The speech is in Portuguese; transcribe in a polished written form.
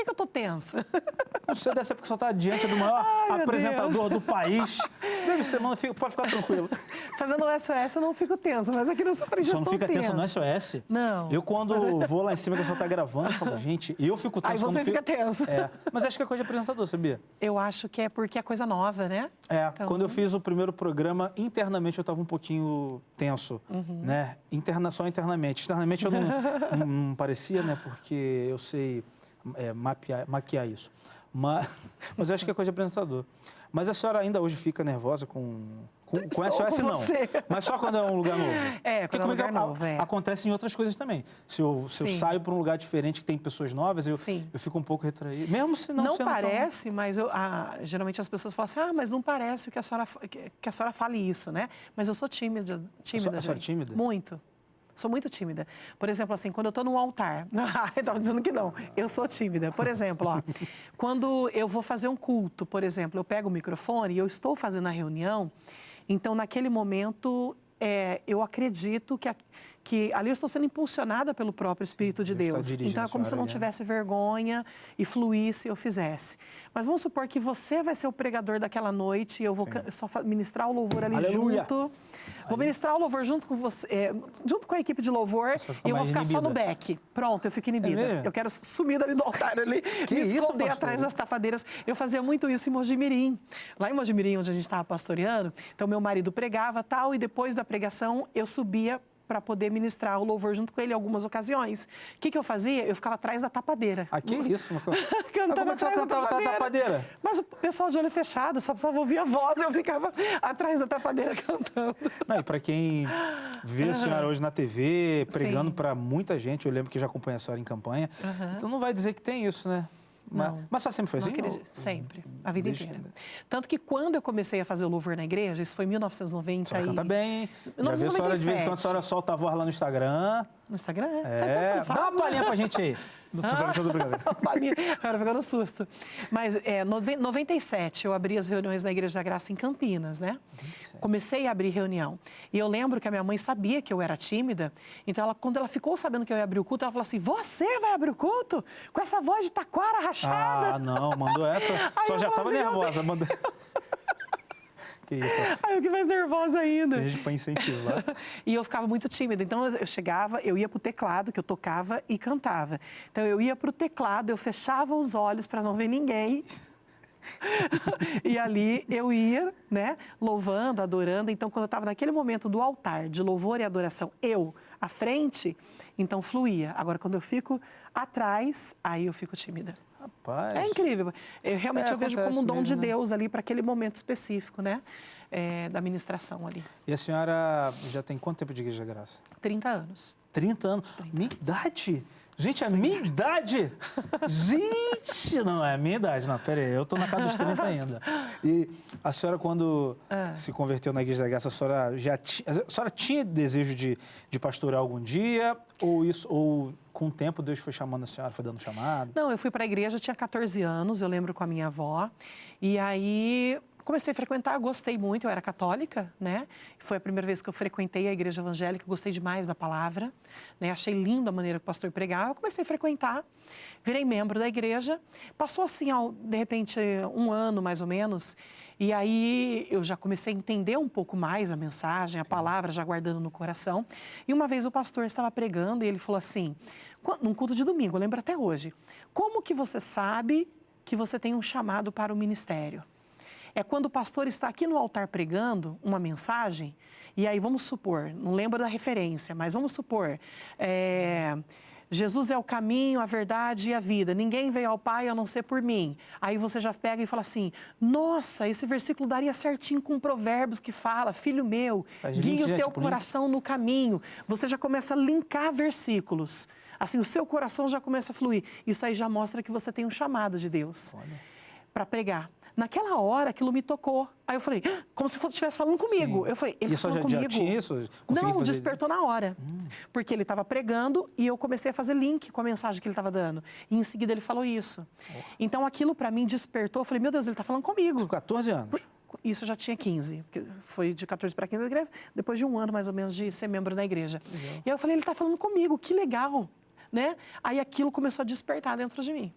que eu tô tensa? Não sei, deve ser porque você está diante do maior apresentador do país. Deve ser, mano, pode ficar tranquilo. Fazendo o SOS eu não fico tenso, mas aqui na sua frente eu estou tensa. Você não fica tenso no SOS? Não. Eu, quando vou lá em cima que a pessoa está gravando, eu falo, gente, eu fico tenso. Aí você fica tenso. Mas acho que é coisa de apresentador, sabia? Eu acho que é porque é coisa nova, né? Então... Quando eu fiz o primeiro programa, internamente eu estava um pouquinho tenso, né? Só internamente. Externamente eu não parecia, né? Porque eu sei maquiar isso. Mas eu acho que é coisa de apresentador. Mas a senhora ainda hoje fica nervosa com SOS, não. Mas só quando é um lugar novo. Quando é um lugar novo, Acontece em outras coisas também. Se eu saio para um lugar diferente que tem pessoas novas, eu fico um pouco retraído. Mesmo se não sendo parece, mas geralmente as pessoas falam assim, mas não parece que a senhora fale isso, né? Mas eu sou tímida. A senhora é tímida? Muito. Sou muito tímida. Por exemplo, assim, quando eu estou no altar... Eu estava dizendo que não. Eu sou tímida. Por exemplo, quando eu vou fazer um culto, por exemplo, eu pego o microfone e eu estou fazendo a reunião, então, naquele momento, eu acredito que ali eu estou sendo impulsionada pelo próprio Espírito de Deus. Então, é como se eu não tivesse vergonha e fluísse e eu fizesse. Mas vamos supor que você vai ser o pregador daquela noite e eu vou só ministrar o louvor ali junto. Vou ministrar o louvor junto com você, junto com a equipe de louvor, e eu vou ficar só no back. Pronto, eu fico inibida. Eu quero sumir ali do altar ali, me esconder atrás das tapadeiras. Eu fazia muito isso em Mojimirim. Lá em Mojimirim, onde a gente estava pastoreando, então meu marido pregava tal, e depois da pregação eu subia para poder ministrar o louvor junto com ele em algumas ocasiões. O que eu fazia? Eu ficava atrás da tapadeira. Que isso? Cantando atrás da tapadeira? Mas o pessoal de olho fechado, só precisava ouvir a voz, eu ficava atrás da tapadeira cantando. Não, e para quem vê a senhora hoje na TV, pregando para muita gente, eu lembro que já acompanha a senhora em campanha, então não vai dizer que tem isso, né? Mas só sempre foi assim? Sempre, a vida inteira. Tanto que quando eu comecei a fazer o louvor na igreja, isso foi em 1990. A senhora canta bem. Já vi a senhora de vez em quando, a senhora solta a voz lá no Instagram. No Instagram? Dá uma palhinha pra gente aí. Agora pegou no susto. Mas em 97 eu abri as reuniões na Igreja da Graça em Campinas, né? 97. Comecei a abrir reunião. E eu lembro que a minha mãe sabia que eu era tímida, então quando ela ficou sabendo que eu ia abrir o culto, ela falou assim, você vai abrir o culto? Com essa voz de taquara rachada? Não, mandou essa. Só já estava nervosa. Que isso? Eu fiquei mais nervosa ainda. Desde para incentivar. E eu ficava muito tímida. Então, eu chegava, eu ia para o teclado, que eu tocava e cantava. Então, eu ia para o teclado, eu fechava os olhos para não ver ninguém. E ali eu ia, né, louvando, adorando. Então, quando eu estava naquele momento do altar, de louvor e adoração, eu, à frente, então fluía. Agora, quando eu fico atrás, aí eu fico tímida. Rapaz. É incrível. Eu vejo como um dom de Deus ali para aquele momento específico, né? Da ministração ali. E a senhora já tem quanto tempo de Igreja da Graça? 30 anos. 30 anos? 30. Minha idade? Gente, a minha idade? Gente, não é a minha idade, não, pera aí, eu tô na casa dos 30 ainda. E a senhora, quando se converteu na Igreja da Graça, a senhora tinha desejo de pastorear algum dia? Ou com o tempo Deus foi chamando a senhora, foi dando chamado? Não, eu fui para a igreja, eu tinha 14 anos, eu lembro com a minha avó, e aí comecei a frequentar, gostei muito, eu era católica, né? Foi a primeira vez que eu frequentei a igreja evangélica, gostei demais da palavra, né? Achei lindo a maneira que o pastor pregava, eu comecei a frequentar, virei membro da igreja, passou assim, de repente, um ano mais ou menos, e aí eu já comecei a entender um pouco mais a mensagem, a palavra, já guardando no coração, e uma vez o pastor estava pregando e ele falou assim, num culto de domingo, eu lembro até hoje, como que você sabe que você tem um chamado para o ministério? É quando o pastor está aqui no altar pregando uma mensagem, e aí vamos supor, não lembro da referência, mas vamos supor, Jesus é o caminho, a verdade e a vida, ninguém veio ao Pai a não ser por mim. Aí você já pega e fala assim, nossa, esse versículo daria certinho com Provérbios que fala, filho meu, guia o teu coração no caminho. Você já começa a linkar versículos, assim, o seu coração já começa a fluir. Isso aí já mostra que você tem um chamado de Deus para pregar. Naquela hora, aquilo me tocou. Aí eu falei, como se estivesse falando comigo. Sim. Eu falei, ele falou comigo? Já tinha isso? Não, despertou na hora. Porque ele estava pregando e eu comecei a fazer link com a mensagem que ele estava dando. E em seguida ele falou isso. Então aquilo para mim despertou. Eu falei, meu Deus, ele está falando comigo. Com 14 anos? Isso eu já tinha 15. Foi de 14 para 15 da igreja, depois de um ano mais ou menos de ser membro da igreja. Legal. E aí eu falei, ele está falando comigo, que legal. Né? Aí aquilo começou a despertar dentro de mim.